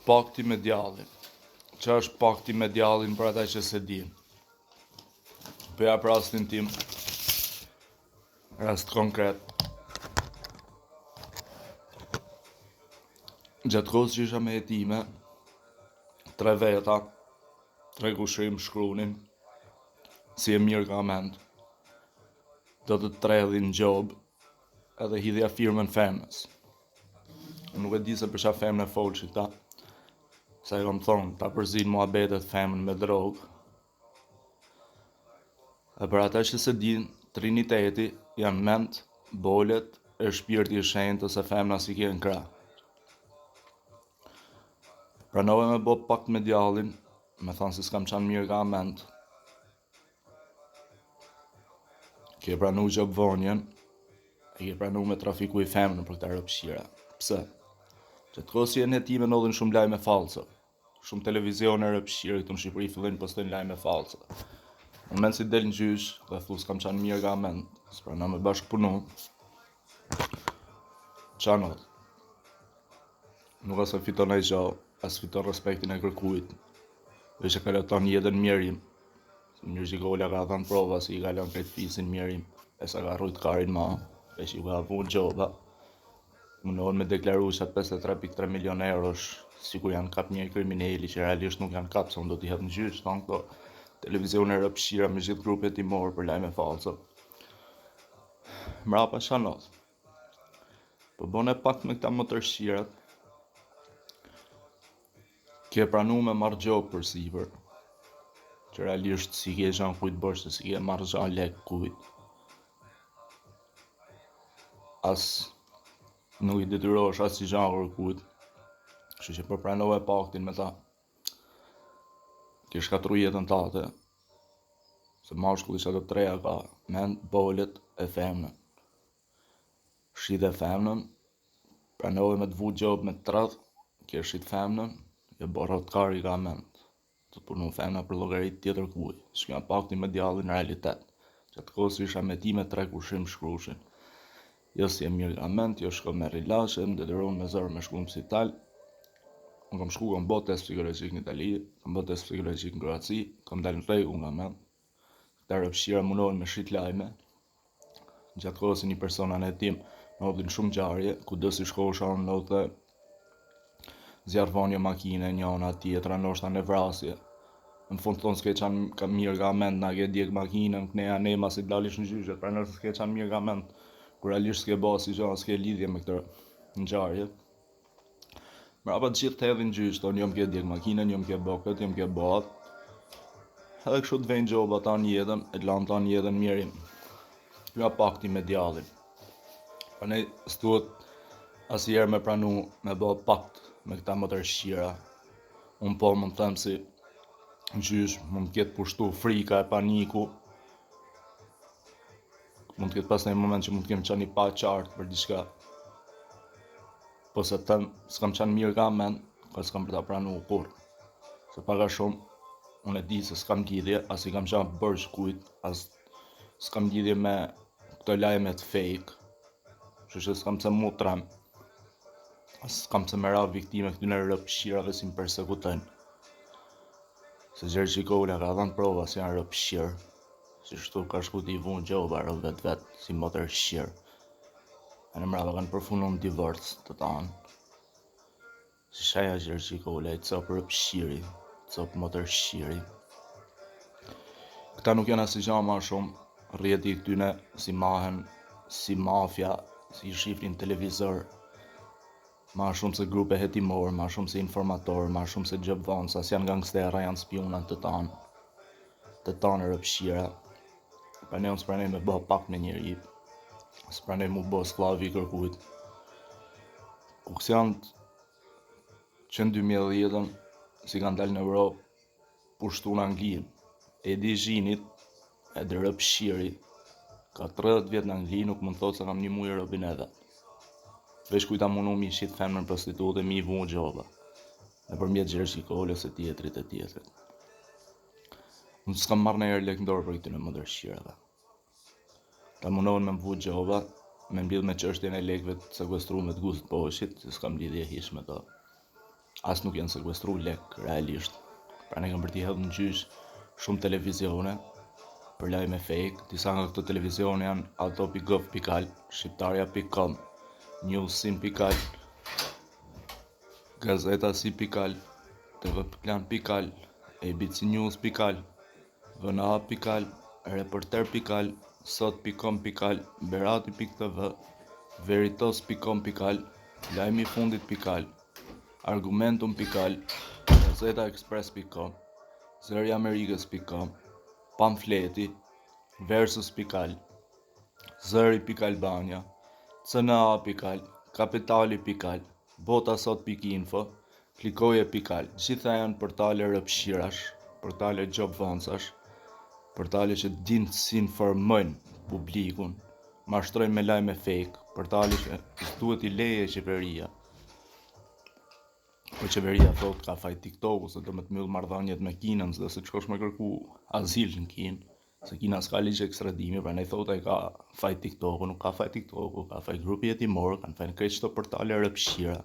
Pakti me djallin. Që është pakti me djallin për ata që se din? Përja për rastin tim, rast konkret. Gjatë kohës që isha me jetime, 3 veta, 3 kushrim shkrunin, si e mirë ka mend, do të tredhin gjob edhe hidhja firmën femnës. Nuk e di se për çfarë femnë folshi ta, sa i kam thonë, ta përzin muhabetet femën me drogë. E për ata që se din, triniteti janë ment, bolet e shpirti i shenjtë ose femna si kje në krah. Pranove me bo pakt me djallin, me thonë se s'kam qanë mirë ka ment. Ke pranu gjobvonjen, e ke pranu me trafiku i femnë për këta rëpshira. Pse? Që të kohës jenë jetime ndodhin shumë lajme falso. Shumë televizione rëpshirë këtu në Shqipëri fillojnë postojnë lajme falso. Në moment si del në gjysh, dhe thu s'kam qanë mirë ka ment, s'prana me bashkëpunu. Qanot? Nuk asë fiton e gjo, asë fiton respektin e kërkujt. Dhe që kalaton jetën mjerim. Mirë që golla ka thënë prova si i kalon këtë fisin mjerim. E sa ka rrujt karin ma, e që i ka vun gjoba. Mundohen me deklaru që 53.3 milion eurosh, si ku janë kap një krimineli që realisht nuk janë kap, se unë do t'i hedh në gjyq, thonë këto televizione rëpshira me gjithë grupet timor për lajme falso. Mrapa shanot. Po bone pak me këta motërshirat, ke pranu me marrë gjokë për sipër, që realisht si ke gjanë kujt bosh, se si ke marrë gjanë lek kujt. As nuk i detyrosh as si gjanë kërkujt, kështu që përpranove paktin me ta. Ke shkatru jetën tate, se mashkulli që ato treja ka mend, bolet e femnën. Shit e femnën, pranove me të vu gjob me të tradh, ke shit femnën, e borot kari ka mend. Të punu femna për llogarit tjetër kuj, shkja pakti me djallin në realitet. Që të kohës isha me ti me 3 kushrim shkrushin. Jo si e mirë ka mend, jo shko me rilashe, më detyron me zërë me shku në spital. Unë kam shku, kam bo test psikologjik në Itali, kam bo test psikologjik në Kroaci, kam dalë në rregull nga mend. Këta rëpshira mundohen me shit lajme. Gjatë kohës një persona në tim ndodhin shumë ngjarje, kudo si shkosha unë ndodhte zjarrvonje makine, njëna tjetra, ndoshta në vrasje. Në fund thonë s'ke qanë ka mirë ka mend, na ke djeg makinën, kneja nema si dalish në gjyqet, pra nëse s'ke qanë mirë ka mend, kur realisht s'ke bo si gjo, s'ke lidhje me këtë ngjarje. Mrapa të gjithë të hedhin gjyq, thonë jom ke djeg makinën, jom ke bo këtë, jom ke bo atë. Edhe kështu të vejnë gjoba ta një jetën, e lanë ta një jetën mjerim. Nga pakti me djallin. Pa ne s'duhet asnjëherë me pranu me bo pakt me këta motërshira. Unë po më them si gjysh, mund t'ket pushtu frika e paniku. Mund t'ket pas një moment që mund t'kem qani pa qartë për diçka. Po se them, s'kam qanë mirë ka mend, ka s'kam për ta pranu kur. Se paka shumë, unë e di se s'kam lidhje, as i kam qanë bërsh kujt, as s'kam lidhje me këto lajmet fake. Që që s'kam se mu trem, as s'kam se me ra viktime këtyne rëpshirave si më persekutojnë. Se Gjergj Kola ka dhënë prova si janë rëpshirë, si shtu ka shku t'i vun gjoba rë vet si motërshirë. E në mrava kanë përfunu në divorc të tanë. Si shaja Gjergj Kola i copë rëpshiri, copë motërshiri. Këta nuk janë asë gja ma shumë, rrjeti këtyne si mahen, si mafja, si shifrin televizor, ma shumë se grupe hetimor, ma shumë se informator, ma shumë se gjobvan, sa janë gangstera, janë spionat të tanë rëpshira. Pa ne unë s'pranej me bo pak me njëri, s'pranej mu bo sklavi kërkujt. Ku kësë janë që në 2010 si kanë dalë në Europë, pushtu në Anglinë, Edi Zhinit, edhe rëpshiri, ka 30 vjet në Angli, nuk mund thot se kam një mujë robin edhe. Vesh kujta mundu mi shit femnën prostitute, mi i vu gjoba. Në përmjet Gjergj Kolës e tjetrit e tjetrit. Unë s'kam marrë në herë lek ndorë për këtyne motërshirave. Ta mundohen me më vu gjoba, me mbjell me çështjen e lekëve të sekuestruar me të guzët poshit, se s'kam lidhje hiç me to. as nuk janë sekuestru lek realisht. Pra ne kam për t'i hedhë në gjysh shumë televizione për lajme fake. Disa nga këto televizione janë auto.gov.al, shqiptaria.com, newsin.al, gazeta.si.al, tvplan.al, abcnews.al, vna.al, reporter.al, sot.com.al, berati.tv, veritos.com.al, lajmifundit.al, argumentum.al, gazetaexpress.com, zëriamerikës.com, pamfleti, versus.al, zëri.albania, cna.al, kapitali.al, botasot.info, klikoje.al. Gjitha janë portale rëpshirash, portale gjobvoncash, portale që dinë si informojnë publikun, mashtrojnë me lajme fake, portale që duhet i leje qeveria. Po qeveria thot ka faj TikToku se do me të myllë marrëdhëniet me Kinën, se se të shkosh me kërku azil në Kinë, se Kina s'ka ligj ekstradimi, pra ne thot ai ka faj TikToku, nuk ka faj TikToku, ka faj grupi jetimor, kanë faj në krejt qëto portale rëpshira.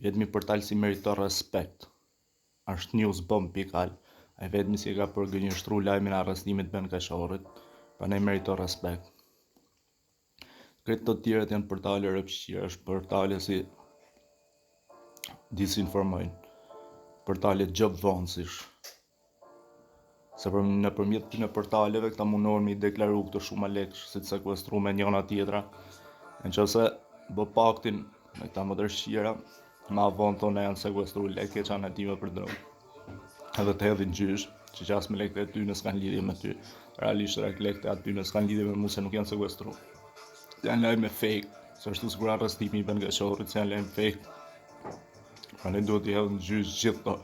Vetëmi portal si meriton respekt është newsbomb.al, ai vetëmi si e ka përgënjështru lajmin e arrestimit Ben Kashorit, pra ne meriton respekt. Krejt të tjerët janë portale rëpshira, është portale si disinformojnë, portale gjobvonësish, se nëpërmjet këtyne portaleve këta mundohen me i deklaru këto shumë lekësh si të sekuestru me njëna tjetra, në qëse bë paktin me këta mëdërshira, ma vonë tonë janë sekuestru lekë që anë atime për drogë, edhe të hedhin gjysh, që qas me lekët e ty në s'kan lidhje me ty, realisht lekët e aty në s'kan lidhje me mu se nuk janë sekuestru. Janë lajme fake, se ashtu sikur arrestimi i Ben Kashorit, se janë lajme fake. Pra ne duhet i hedhë në gjysh gjithë të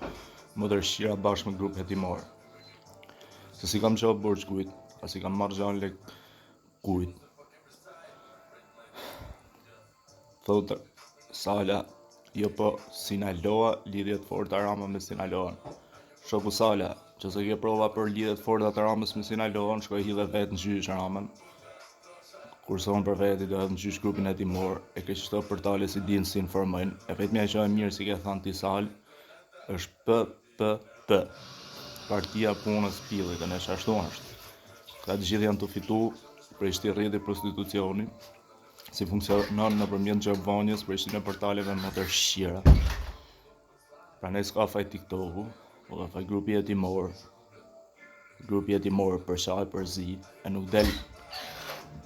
mëdërshira bashkë me grup hetimor. Se si kam qovë borç kujt, a si kam marrë gjanë lek kujt. Thotë Sala, jo po Sinaloa, lidhjet forta Rama me Sinaloan. Shoku Sala, që se ke prova për lidhjet forta të Ramës me Sinaloan, shkoj hidhe vetë në gjysh Ramën. Kurse unë për veti do edhe në gjysh grupin hetimor, e ke qëto portale si dinë si informojnë, e vetëmja që e mirë si ke thanë ti Sal, është PPP, Partia Punës Pillit, e në ashtu është. Ka të gjithë janë të fitu për shtirrjet e prostitucioni, si funksionon nëpërmjet gjobvonjes për shtinë e portaleve më të shqira. Pra ne s'ka faj TikToku, po ka faj grupi jetimor për shaj për zi, e nuk del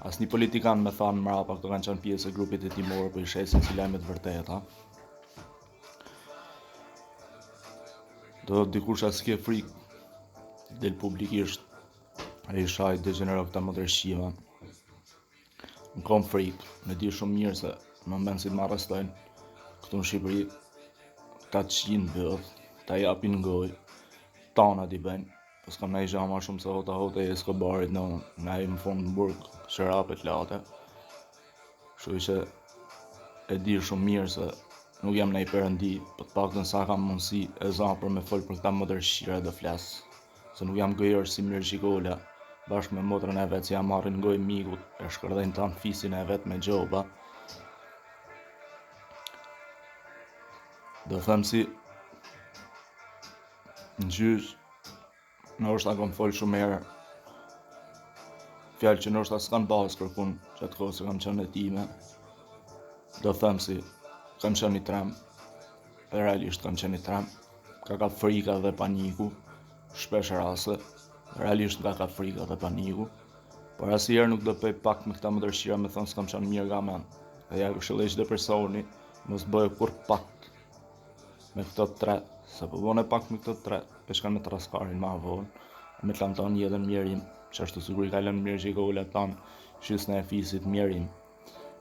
as një politikan me thanë mrapa, këto kanë qenë pjesë e grupit jetimor për i shesin si lajmet vërteta. Do dikush as ke frikë del publikisht e i shaj degenerov këta mëdërshima. Në kom frikë, me di shumë mirë se në moment si të më arrestojnë këtu në Shqipëri 400 bëth, ta japin ngoj, tana t'i bëjnë, po s'kam na i gja ma shumë se hota e Escobarit na i më fund në burg, shërapet late. Kështu që e di shumë mirë se nuk jam na i përëndi, po të paktën sa kam mundësi e za për me folë për këta mëdërshira dhe flasë, se nuk jam gëjër si Mirë Gjikola, bashkë me motrën e vetë, si jam marrin ngoj mikut, e shkërdejnë tanë fisin e vetë me gjoba. Do them si në gjysh, nështë ta kom folë shumë herë, fjallë që nështë ta s'kan basë kërkun që atë kohë se kam qenë e time. Do them si kam qenë i trem, e realisht kam qenë i trem, ka frika dhe paniku, shpesh rase, realisht nga ka frika dhe paniku, por asnjëherë nuk do bëj pak me këta mëdërshira me thonë s'kam qenë mirë nga men. Dhe ja këshilloj çdo personi mos bëj kur pak me këto tre, se po bën e pak me këto tre, peshkan me traskarin ma vonë, me të lanton jetën mjerim, që ashtu sigur i kalon Mirë Gjikola tanë shysnë e fisit mjerim.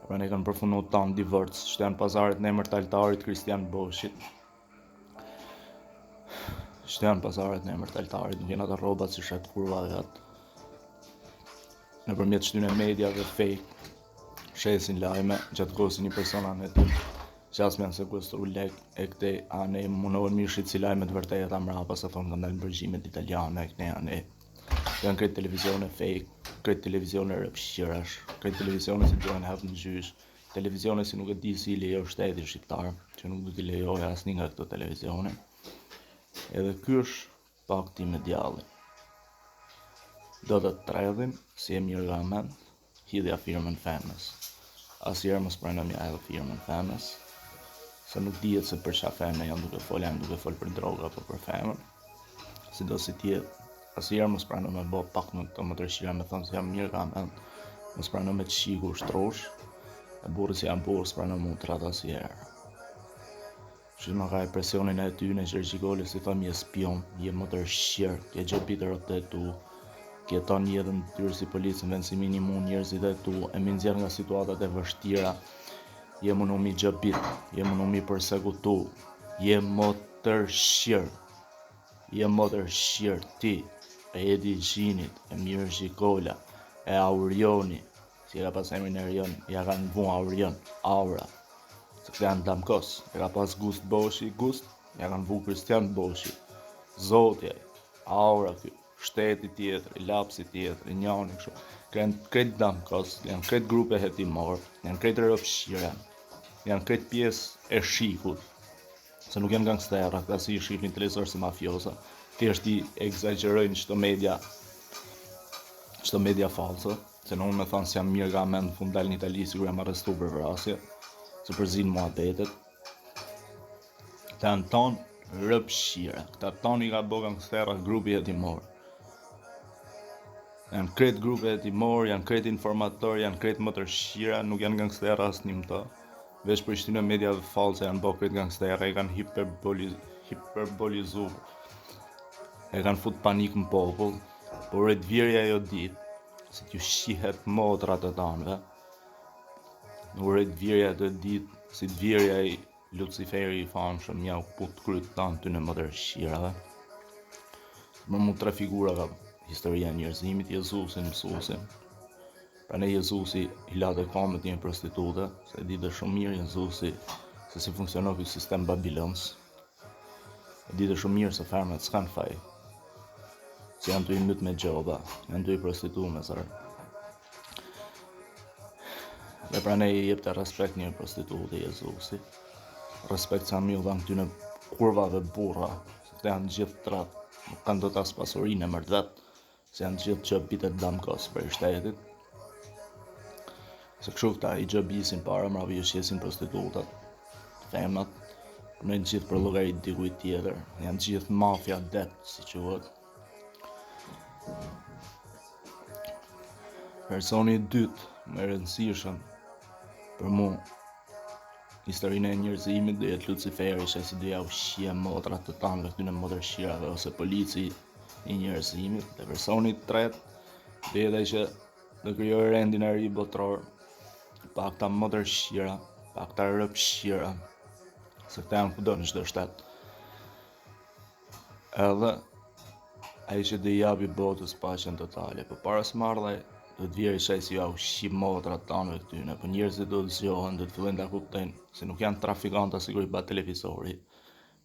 Pra ne kanë përfunu tanë divorc, që janë pazaret në emër të altarit Kristian Boshit. Shtë janë pazaret në emër të altarit, nuk janë ato rrobat si shet kurva dhe atë. Nëpërmjet shtyne mediave fake, shesin lajme, gjatë kohës një persona në tim, që as me janë sekuestru lek, e këte ane mundohen mi shqit si lajmet vërteta mrapa, se thonë kanë dalë në përgjimet italiane, e këne ane. Janë krejt televizione fake, krejt televizione rëpshirash, krejt televizione si duhen hap në gjysh, televizione si nuk e di si I lejo shteti shqiptar, që nuk do t'i lejoj asnjë nga këto televizione. Edhe ky është pakti me djallin. Do të tredhim, si e mirë nga mend, hidhja firmën femës. Asnjëherë mos pranojmë ajo firmën femës, se nuk dihet se për çfarë femë janë duke fol për droga apo për femën. Sidosi tjetë, asnjëherë mos pranojmë me bë pak në këto motërshira me thonë se jam mirë nga mend, mos pranojmë me të shiku shtrosh, e burri si jam burr, s'pranojmë u trat asnjëherë. Shima ka presionin e tyne që Gjigoli si thëmë je spion, je motërshir, je gjobitër të tu, kjeton jetën të tyre si policën vend si minimum njerëzit e tu, e mi nxjerr nga situatat e vështira, je më mi gjobit, je më mi përsekutu, je motërshir, ti, e Edi Gjinit, e Mirë Gjikola, e Aurioni, si e ka pas emrin e Rion, ja kanë vu Aurion, Aura, se këtë janë damkos, e ka pas Gust Boshi, ja kanë vu Kristian Boshi, Zotja, Aura ky, shteti tjetër, I lapsi tjetër, I njani kështu, kanë këtë damkos, janë këtë grupe hetimor, janë këtë rëfshira, janë këtë pjesë e shikut, se nuk janë gangstera, këta si I shifnin televizor si mafiosa, thjesht I egzagjerojnë çdo media false, se në unë me thonë se jam mirë nga mend fund dal në Itali sigur jam arrestu për vrasje, se përzin muhabetet. Këta janë tonë rëpshira, këta tonë I ka bo gangstera grupi hetimor. Janë kretë grupe hetimor, janë kretë informator, janë kretë motërshira, nuk janë gangstera asnjë më të. Veç për shtinë mediave false janë bo kretë gangstera, I kanë hiperbolizu, e kanë fut panik në popull, por e dvirja jo ditë, se t'ju shihet motrat të tanëve, nuk e dvirja të ditë, si dvirja I Luciferi I famshëm, ja u put kryt tanë ty në motërshirave. Më mu tre figura ka historia e njerëzimit, Jezusin, mësuesin. Prandaj Jezusi I late kamët një prostitute, se e dite shumë mirë Jezusi se si funksionon ky sistem Babilons. E dite shumë mirë se fermet s'kan faj. Se janë të I myt me gjoba, janë të I prostitu me zërë. Dhe prandaj I jep të respekt një prostitute Jezusi. Respekt sa mi u dhanë këtyne kurvave burra, se këte janë gjithë trat, nuk kanë do t'as pasurinë e mërdhet, se janë gjithë gjëbitet damkos për I shtetit. Se kështu këta I gjëbisin para mravi I shqesin prostitutat, femnat, punojnë gjithë për llogarit dikujt tjetër, janë gjithë mafia det, si quhet. Personi I dytë më I rëndësishëm për mu historinë e njerëzimit do jetë Luciferi, që si do ja ushqie motrat të tanëve këtyne motërshirave ose polici I njerëzimit. Dhe personi I tretë do jetë ai që do krijojë rendin e ri botror, pa këta motërshira, pa këta rëpshira, se këta janë kudo në çdo shtet. Edhe ai që do I japi botës paqen totale, por para se marrë do të vjerë shaj si ja ushqi motrat tanëve këtyne, po njerëzit do të zgjohen, do të fillojnë ta kuptojnë se nuk janë trafikantë sigur I bat televizori,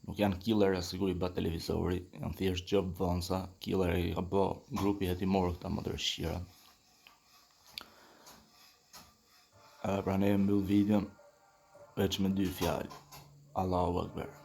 nuk janë killer sigur I bat televizori, janë thjesht gjop vonsa, killer I ka bë grupi hetimor këta motërshira. Pra ne mbyll videon veç me 2 fjalë. Allahu Akbar.